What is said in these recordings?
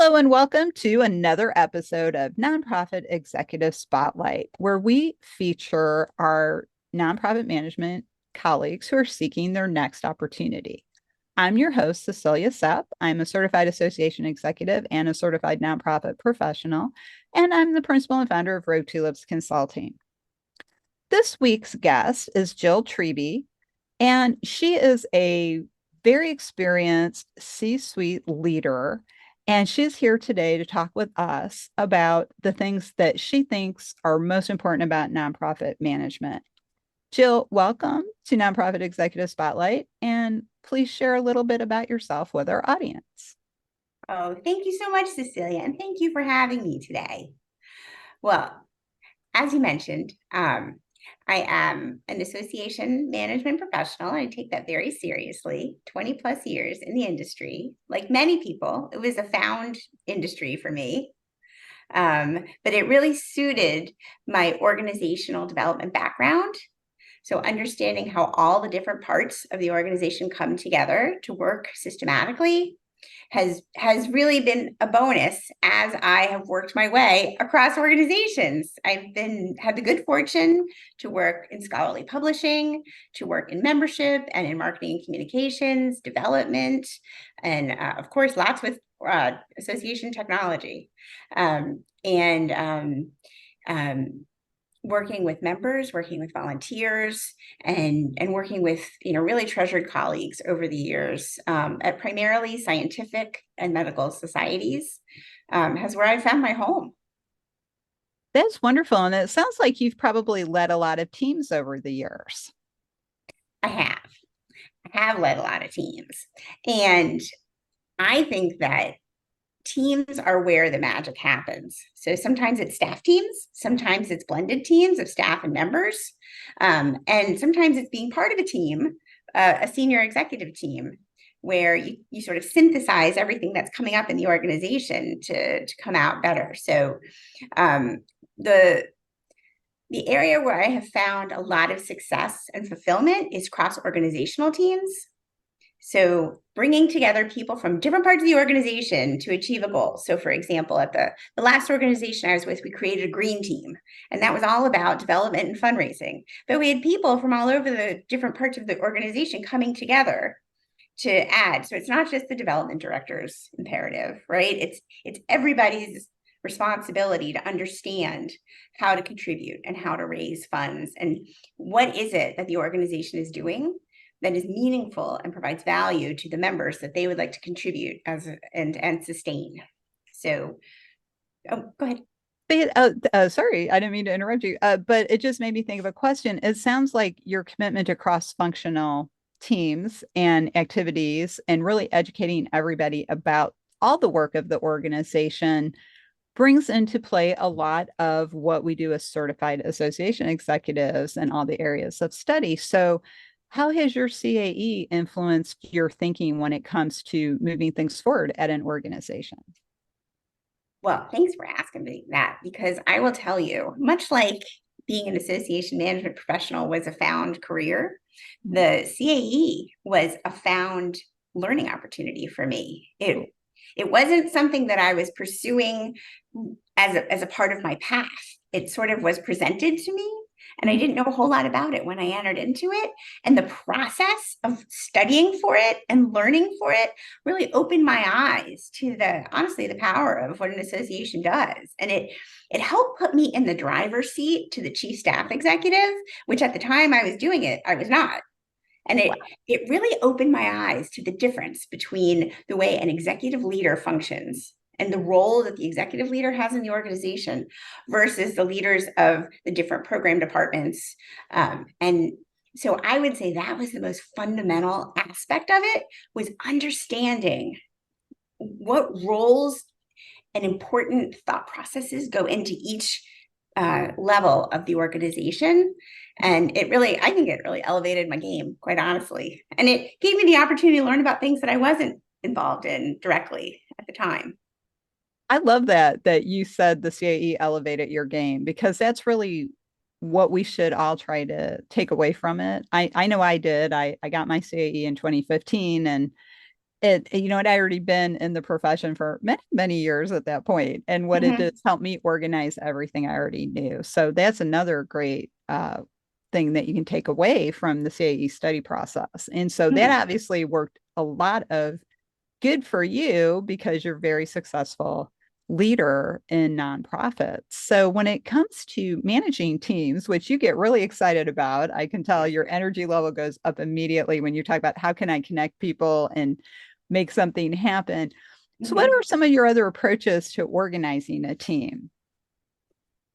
Hello, and welcome to another episode of Nonprofit Executive Spotlight, where we feature our nonprofit management colleagues who are seeking their next opportunity. I'm your host, Cecilia Sepp. I'm a certified association executive and a certified nonprofit professional, and I'm the principal and founder of Road Tulips Consulting. This week's guest is Jill Treby, and she is a very experienced C suite leader. And she's here today to talk with us about the things that she thinks are most important about nonprofit management. Jill, welcome to Nonprofit Executive Spotlight. And please share a little bit about yourself with our audience. Oh, thank you so much, Cecilia. And thank you for having me today. Well, as you mentioned, I am an association management professional. I take that very seriously, 20 plus years in the industry. Like many people, it was a found industry for me. But it really suited my organizational development background. So understanding how all the different parts of the organization come together to work systematically has really been a bonus as I have worked my way across organizations. Had the good fortune to work in scholarly publishing, to work in membership and in marketing and communications, development, and of course, lots with association technology. And working with members, working with volunteers, and working with really treasured colleagues over the years at primarily scientific and medical societies has where I found my home. That's wonderful. And it sounds like you've probably led a lot of teams over the years. I have led a lot of teams, and I think that teams are where the magic happens. So sometimes it's staff teams, sometimes it's blended teams of staff and members, and sometimes it's being part of a team, a senior executive team, where you sort of synthesize everything that's coming up in the organization to come out better. So the the area where I have found a lot of success and fulfillment is cross-organizational teams. So bringing together people from different parts of the organization to achieve a goal. So for example, at the last organization I was with, we created a green team, and that was all about development and fundraising. But we had people from all over the different parts of the organization coming together to add. So it's not just the development director's imperative, right? It's everybody's responsibility to understand how to contribute and how to raise funds and what is it that the organization is doing that is meaningful and provides value to the members that they would like to contribute and sustain. So, go ahead. Sorry, I didn't mean to interrupt you, but it just made me think of a question. It sounds like your commitment to cross-functional teams and activities and really educating everybody about all the work of the organization brings into play a lot of what we do as certified association executives and all the areas of study. So how has your CAE influenced your thinking when it comes to moving things forward at an organization? Well, thanks for asking me that, because I will tell you, much like being an association management professional was a found career, the CAE was a found learning opportunity for me. It wasn't something that I was pursuing as a part of my path. It sort of was presented to me, and I didn't know a whole lot about it when I entered into it. And the process of studying for it and learning for it really opened my eyes to honestly, the power of what an association does. And it helped put me in the driver's seat to the chief staff executive, which at the time I was doing it, I was not. And it really opened my eyes to the difference between the way an executive leader functions and the role that the executive leader has in the organization versus the leaders of the different program departments. And so I would say that was the most fundamental aspect of it, was understanding what roles and important thought processes go into each level of the organization. And I think it really elevated my game, quite honestly. And it gave me the opportunity to learn about things that I wasn't involved in directly at the time. I love that you said the CAE elevated your game, because that's really what we should all try to take away from it. I know I did. I got my CAE in 2015, and I'd already been in the profession for many, many years at that point. And what it Mhm, did is help me organize everything I already knew. So that's another great thing that you can take away from the CAE study process. And so that mhm. obviously worked a lot of good for you because you're very successful leader in nonprofits. So when it comes to managing teams, which you get really excited about, I can tell your energy level goes up immediately when you talk about how can I connect people and make something happen. So what Mhm. are some of your other approaches to organizing a team?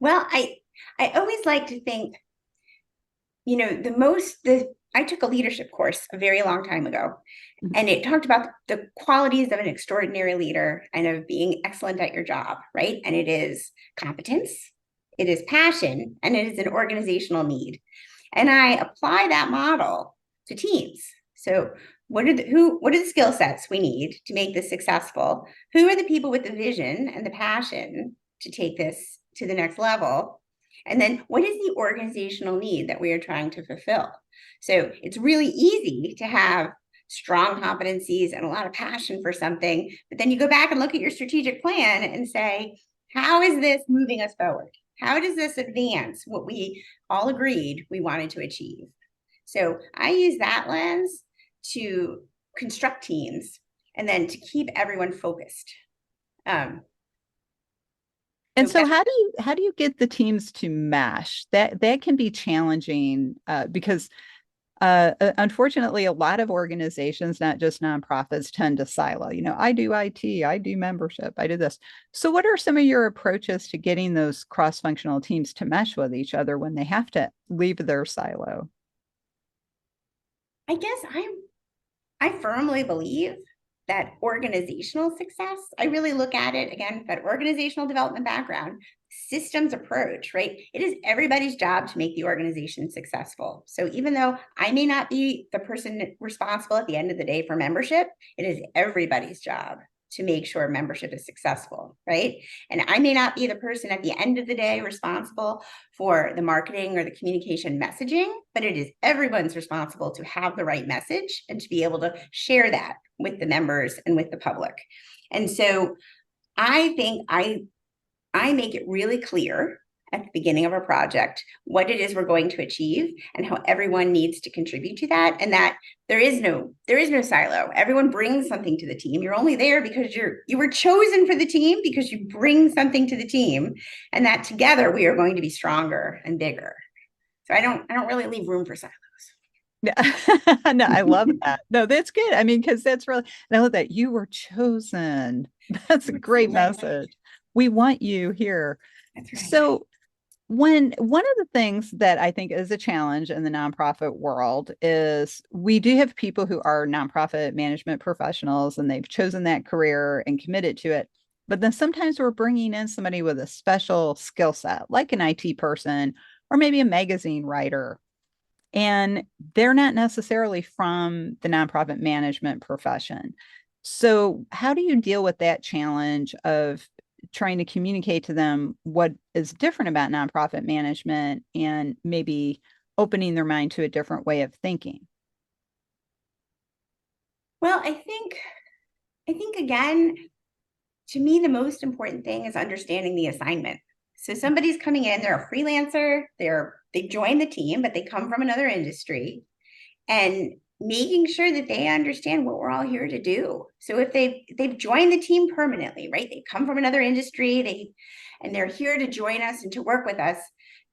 Well, I always like to think, the I took a leadership course a very long time ago, Mhm. and it talked about the qualities of an extraordinary leader and of being excellent at your job, right? And it is competence, it is passion, and it is an organizational need. And I apply that model to teams. So what are the skill sets we need to make this successful? Who are the people with the vision and the passion to take this to the next level? And then what is the organizational need that we are trying to fulfill? So it's really easy to have strong competencies and a lot of passion for something, but then you go back and look at your strategic plan and say, how is this moving us forward? How does this advance what we all agreed we wanted to achieve? So I use that lens to construct teams and then to keep everyone focused. Um, And so so that's how do you get the teams to mesh? That can be challenging because unfortunately, a lot of organizations, not just nonprofits, tend to silo. I do IT, I do membership, I do this. So, what are some of your approaches to getting those cross-functional teams to mesh with each other when they have to leave their silo? I guess I firmly believe that organizational success, I really look at it again, that organizational development background, systems approach, right? It is everybody's job to make the organization successful. So even though I may not be the person responsible at the end of the day for membership, it is everybody's job to make sure membership is successful, right? And I may not be the person at the end of the day responsible for the marketing or the communication messaging, but it is everyone's responsible to have the right message and to be able to share that with the members and with the public. And so I think I make it really clear at the beginning of a project what it is we're going to achieve and how everyone needs to contribute to that, and that there is no silo. Everyone brings something to the team. You're only there because you were chosen for the team because you bring something to the team, and that together we are going to be stronger and bigger. So I don't really leave room for silos. Yeah. No, I love that. No, that's good. I mean, because that's really, and I love that you were chosen. That's a great message. We want you here. That's right. So, when one of the things that I think is a challenge in the nonprofit world is we do have people who are nonprofit management professionals and they've chosen that career and committed to it. But then sometimes we're bringing in somebody with a special skill set, like an IT person or maybe a magazine writer, and they're not necessarily from the nonprofit management profession. So, how do you deal with that challenge of trying to communicate to them what is different about nonprofit management and maybe opening their mind to a different way of thinking? Well, I think again, to me, the most important thing is understanding the assignment. So somebody's coming in, they're a freelancer, they join the team, but they come from another industry, and making sure that they understand what we're all here to do. So if they've joined the team permanently, right? They come from another industry, and they're here to join us and to work with us,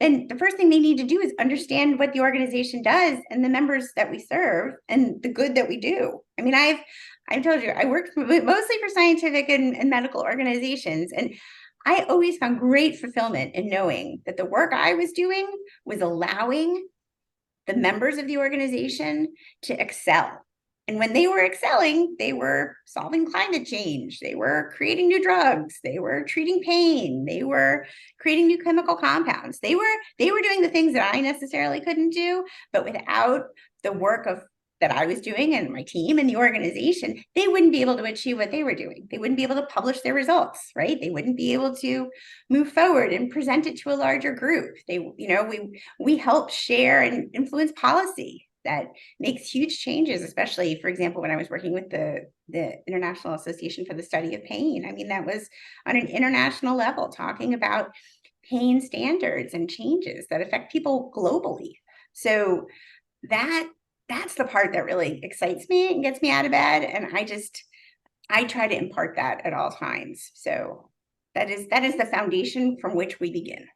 then the first thing they need to do is understand what the organization does and the members that we serve and the good that we do. I mean, I've told you I worked mostly for scientific and medical organizations, and I always found great fulfillment in knowing that the work I was doing was allowing the members of the organization to excel. And when they were excelling, they were solving climate change, they were creating new drugs, they were treating pain, they were creating new chemical compounds. They were doing the things that I necessarily couldn't do, but without the work of that I was doing and my team and the organization, they wouldn't be able to achieve what they were doing. They wouldn't be able to publish their results, right? They wouldn't be able to move forward and present it to a larger group. We help share and influence policy. that makes huge changes, especially, for example, when I was working with the International Association for the Study of Pain. I mean, that was on an international level, talking about pain standards and changes that affect people globally. So that's the part that really excites me and gets me out of bed. And I try to impart that at all times. So that is the foundation from which we begin.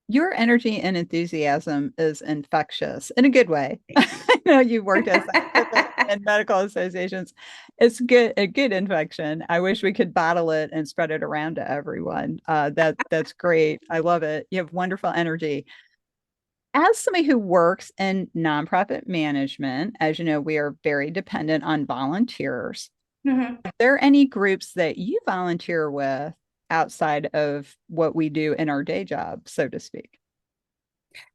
Your energy and enthusiasm is infectious in a good way. Thank you. I know you worked at scientific and medical associations. It's a good infection. I wish we could bottle it and spread it around to everyone. That's great. I love it. You have wonderful energy. As somebody who works in nonprofit management, as you know, we are very dependent on volunteers. Mhm. Are there any groups that you volunteer with outside of what we do in our day job, so to speak?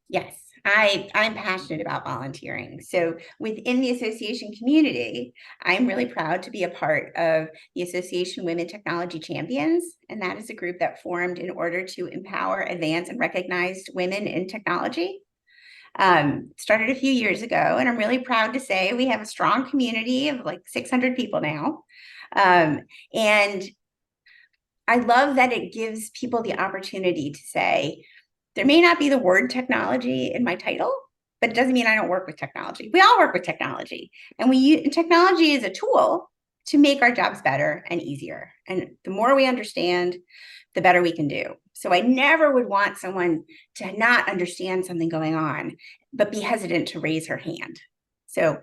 Yes, I'm passionate about volunteering. So within the association community, I'm really proud to be a part of the Association Women Technology Champions. And that is a group that formed in order to empower, advance, and recognize women in technology. Started a few years ago, and I'm really proud to say we have a strong community of like 600 people now. And I love that it gives people the opportunity to say, there may not be the word technology in my title, but it doesn't mean I don't work with technology. We all work with technology, and technology is a tool to make our jobs better and easier. And the more we understand, the better we can do. So I never would want someone to not understand something going on, but be hesitant to raise her hand. So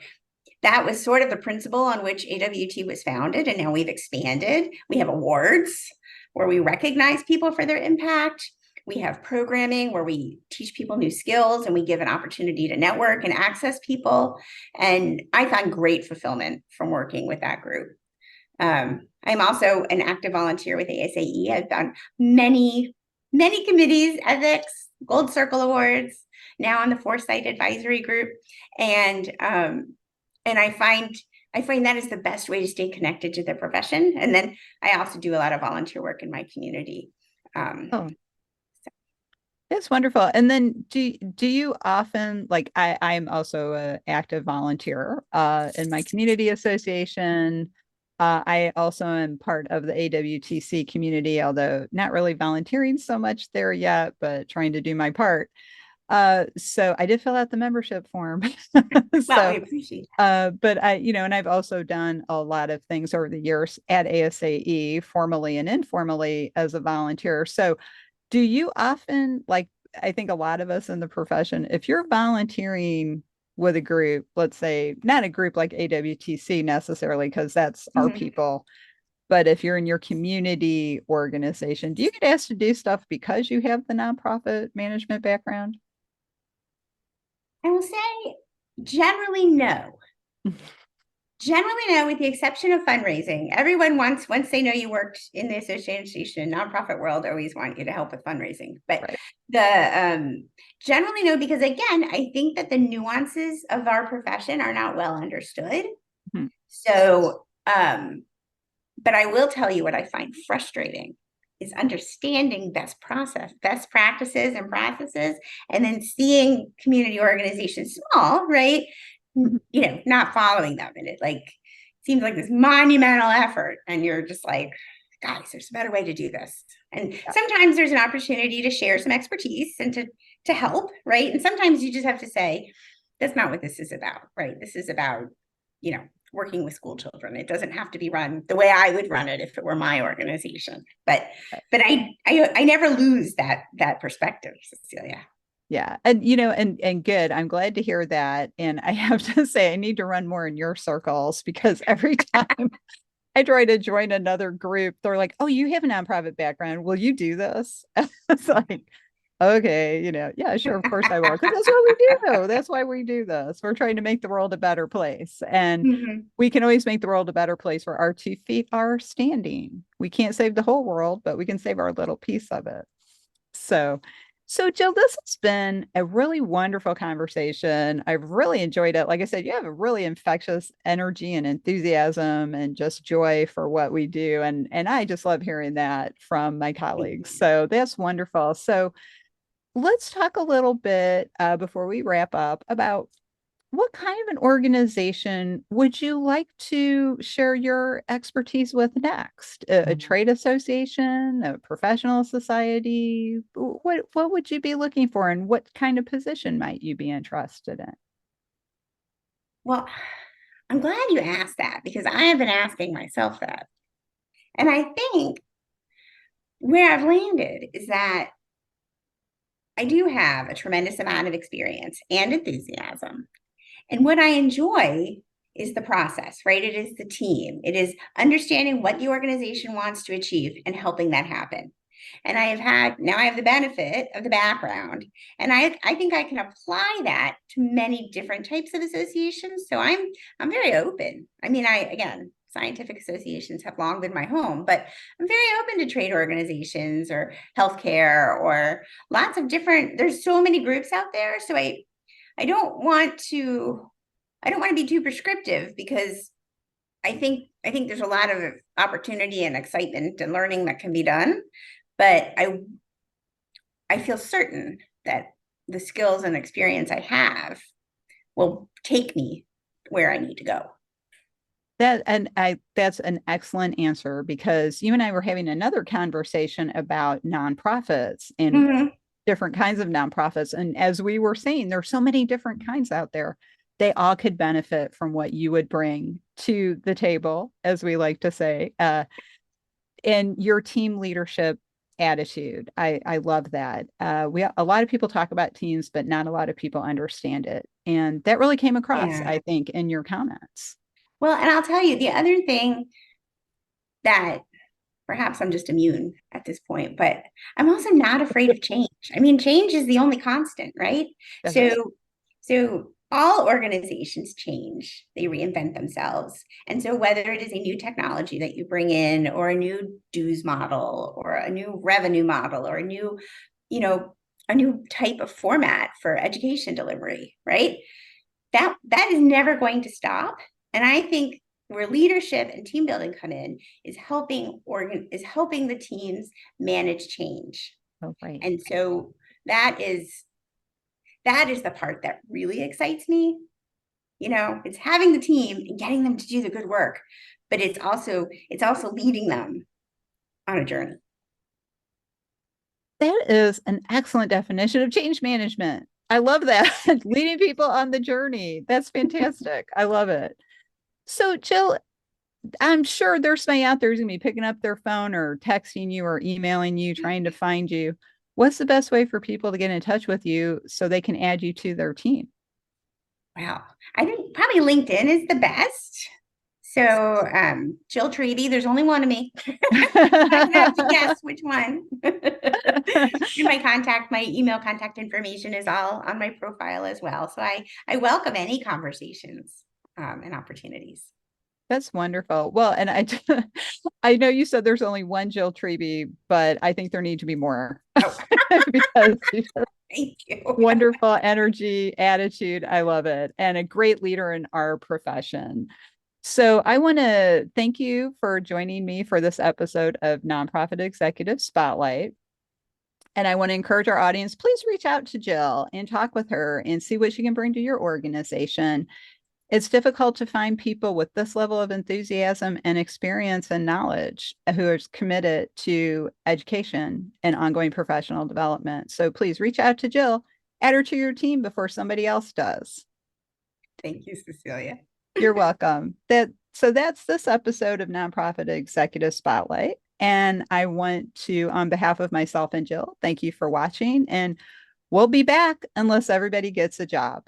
that was sort of the principle on which AWT was founded. And now we've expanded. We have awards where we recognize people for their impact. We have programming where we teach people new skills and we give an opportunity to network and access people. And I found great fulfillment from working with that group. I'm also an active volunteer with ASAE. I've done many committees, ethics, Gold Circle Awards, now on the Foresight Advisory Group. And I find that is the best way to stay connected to the profession. And then I also do a lot of volunteer work in my community. Oh, that's wonderful. And then do you often like I'm also an active volunteer in my community association. I also am part of the AWTC community, although not really volunteering so much there yet, but trying to do my part. So I did fill out the membership form. Well, we So appreciate but and I've also done a lot of things over the years at ASAE, formally and informally as a volunteer. So do you often like, I think a lot of us in the profession, if you're volunteering with a group, let's say not a group like AWTC necessarily, because that's that. our Mhm. people, but if you're in your community organization, do you get asked to do stuff because you have the nonprofit management background? I will say generally no. Generally, no, with the exception of fundraising. Everyone wants, once they know you worked in the association nonprofit world, always want you to help with fundraising. But Right. the generally no, because again, I think that the nuances of our profession are not well understood. Hmm. So, but I will tell you what I find frustrating is understanding best practices and processes, and then seeing community organizations small, right? Not following them. And it like seems like this monumental effort. And you're just like, guys, there's a better way to do this. And Yeah. sometimes there's an opportunity to share some expertise and to help, right? And sometimes you just have to say, that's not what this is about, right? This is about, you know, working with school children. It doesn't have to be run the way I would run it if it were my organization. But I never lose that perspective, Cecilia. Yeah. And and good. I'm glad to hear that. And I have to say I need to run more in your circles because every time I try to join another group, they're like, "Oh, you have a nonprofit background. Will you do this?" It's like, okay, yeah, sure, of course I will. Because that's what we do. That's why we do this. We're trying to make the world a better place. And Mhm. we can always make the world a better place where our 2 feet are standing. We can't save the whole world, but we can save our little piece of it. So, so Jill, this has been a really wonderful conversation. I've really enjoyed it. Like I said, you have a really infectious energy and enthusiasm and just joy for what we do. And I just love hearing that from my colleagues. So that's wonderful. So let's talk a little bit before we wrap up about what kind of an organization would you like to share your expertise with next? A trade association, a professional society? What would you be looking for, and what kind of position might you be interested in? Well, I'm glad you asked that because I have been asking myself that. And I think where I've landed is that I do have a tremendous amount of experience and enthusiasm. And what I enjoy is the process, right? It is the team. It is understanding what the organization wants to achieve and helping that happen. And now I have the benefit of the background. And I think I can apply that to many different types of associations. So I'm very open. I mean, again, scientific associations have long been my home, but I'm very open to trade organizations or healthcare or lots of different, there's so many groups out there. So I don't want to I don't want to be too prescriptive because I think there's a lot of opportunity and excitement and learning that can be done, but I feel certain that the skills and experience I have will take me where I need to go. That's an excellent answer, because you and I were having another conversation about nonprofits and Mm-hmm. different kinds of nonprofits. And as we were saying, there's so many different kinds out there. They all could benefit from what you would bring to the table, as we like to say, and your team leadership attitude. I love that. A lot of people talk about teams, but not a lot of people understand it. And that really came across, Yeah. I think, in your comments. Well, and I'll tell you the other thing that perhaps I'm just immune at this point, but I'm also not afraid of change. I mean, change is the only constant, right? That's right. So all organizations change, they reinvent themselves. And so whether it is a new technology that you bring in or a new dues model or a new revenue model or you know, a new type of format for education delivery, right? That is never going to stop. And I think where leadership and team building come in is helping the teams manage change. Oh, right. And so that is that is the part that really excites me. You know, it's having the team and getting them to do the good work, but it's also leading them on a journey. That is an excellent definition of change management. I love that. Leading people on the journey. That's fantastic. I love it. So, Jill, I'm sure there's somebody out there who's going to be picking up their phone or texting you or emailing you, trying to find you. What's the best way for people to get in touch with you so they can add you to their team? Wow. I think probably LinkedIn is the best. So Jill Treby, there's only one of me. I can have to guess which one. And my email contact information is all on my profile as well. So I welcome any conversations and opportunities. That's wonderful. Well, and I know you said there's only one Jill Treby, but I think there need to be more Oh, because she's thank you. wonderful energy, attitude. I love it. And a great leader in our profession. So I want to thank you for joining me for this episode of Nonprofit Executive Spotlight. And I want to encourage our audience, please reach out to Jill and talk with her and see what she can bring to your organization. It's difficult to find people with this level of enthusiasm and experience and knowledge who are committed to education and ongoing professional development. So please reach out to Jill, add her to your team before somebody else does. Thank you, Cecilia. You're welcome. That's this episode of Nonprofit Executive Spotlight. And I want to, on behalf of myself and Jill, thank you for watching. And we'll be back unless everybody gets a job.